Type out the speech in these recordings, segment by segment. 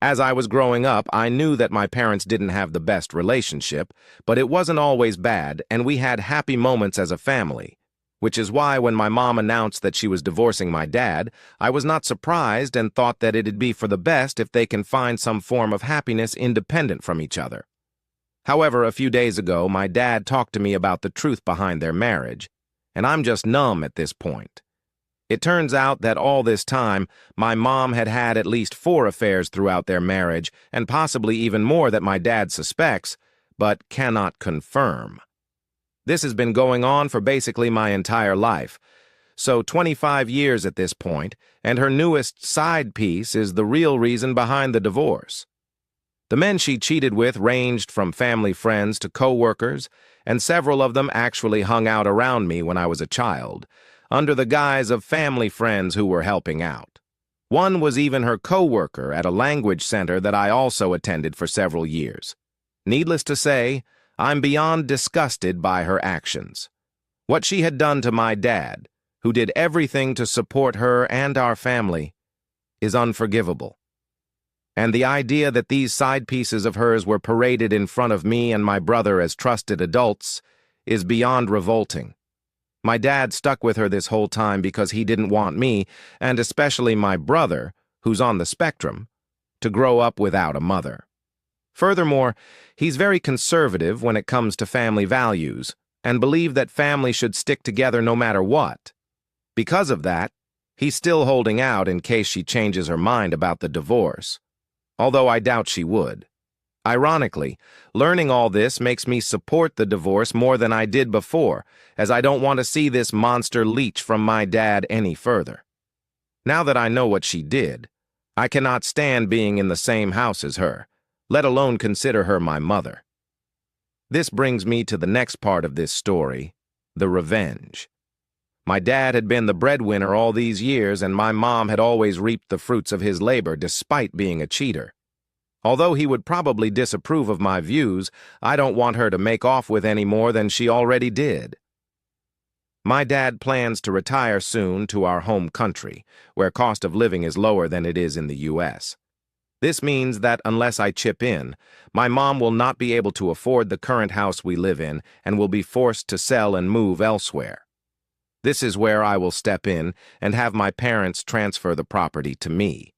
As I was growing up, I knew that my parents didn't have the best relationship, but it wasn't always bad, and we had happy moments as a family. Which is why when my mom announced that she was divorcing my dad, I was not surprised and thought that it'd be for the best if they can find some form of happiness independent from each other. However, a few days ago, my dad talked to me about the truth behind their marriage, and I'm just numb at this point. It turns out that all this time, my mom had had at least 4 affairs throughout their marriage, and possibly even more that my dad suspects, but cannot confirm. This has been going on for basically my entire life, so 25 years at this point, and her newest side piece is the real reason behind the divorce. The men she cheated with ranged from family friends to co-workers, and several of them actually hung out around me when I was a child, under the guise of family friends who were helping out. One was even her co-worker at a language center that I also attended for several years. Needless to say, I'm beyond disgusted by her actions. What she had done to my dad, who did everything to support her and our family, is unforgivable. And the idea that these side pieces of hers were paraded in front of me and my brother as trusted adults is beyond revolting. My dad stuck with her this whole time because he didn't want me, and especially my brother, who's on the spectrum, to grow up without a mother. Furthermore, he's very conservative when it comes to family values, and believed that family should stick together no matter what. Because of that, he's still holding out in case she changes her mind about the divorce, although I doubt she would. Ironically, learning all this makes me support the divorce more than I did before, as I don't want to see this monster leech from my dad any further. Now that I know what she did, I cannot stand being in the same house as her, let alone consider her my mother. This brings me to the next part of this story, the revenge. My dad had been the breadwinner all these years, and my mom had always reaped the fruits of his labor despite being a cheater. Although he would probably disapprove of my views, I don't want her to make off with any more than she already did. My dad plans to retire soon to our home country, where cost of living is lower than it is in the U.S. This means that unless I chip in, my mom will not be able to afford the current house we live in and will be forced to sell and move elsewhere. This is where I will step in and have my parents transfer the property to me.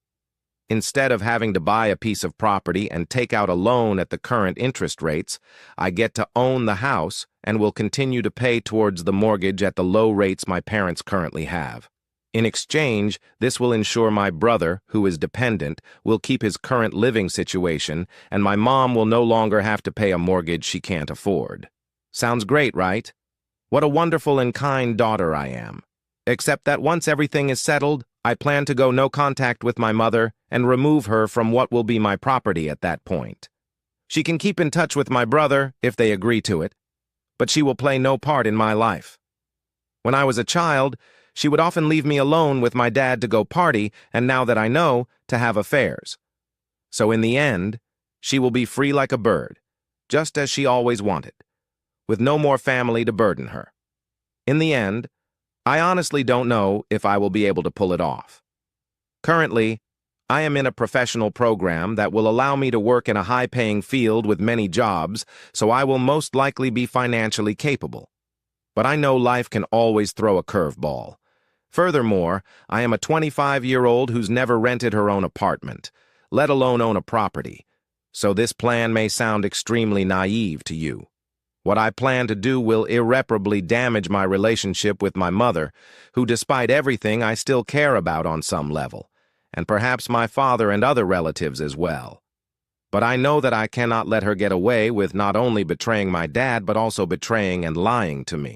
Instead of having to buy a piece of property and take out a loan at the current interest rates, I get to own the house and will continue to pay towards the mortgage at the low rates my parents currently have. In exchange, this will ensure my brother, who is dependent, will keep his current living situation, and my mom will no longer have to pay a mortgage she can't afford. Sounds great, right? What a wonderful and kind daughter I am. Except that once everything is settled, I plan to go no contact with my mother and remove her from what will be my property at that point. She can keep in touch with my brother if they agree to it, but she will play no part in my life. When I was a child, she would often leave me alone with my dad to go party, and now that I know, to have affairs. So in the end, she will be free like a bird, just as she always wanted, with no more family to burden her. In the end, I honestly don't know if I will be able to pull it off. Currently, I am in a professional program that will allow me to work in a high-paying field with many jobs, so I will most likely be financially capable. But I know life can always throw a curveball. Furthermore, I am a 25-year-old who's never rented her own apartment, let alone own a property, so this plan may sound extremely naive to you. What I plan to do will irreparably damage my relationship with my mother, who despite everything I still care about on some level, and perhaps my father and other relatives as well. But I know that I cannot let her get away with not only betraying my dad but also betraying and lying to me.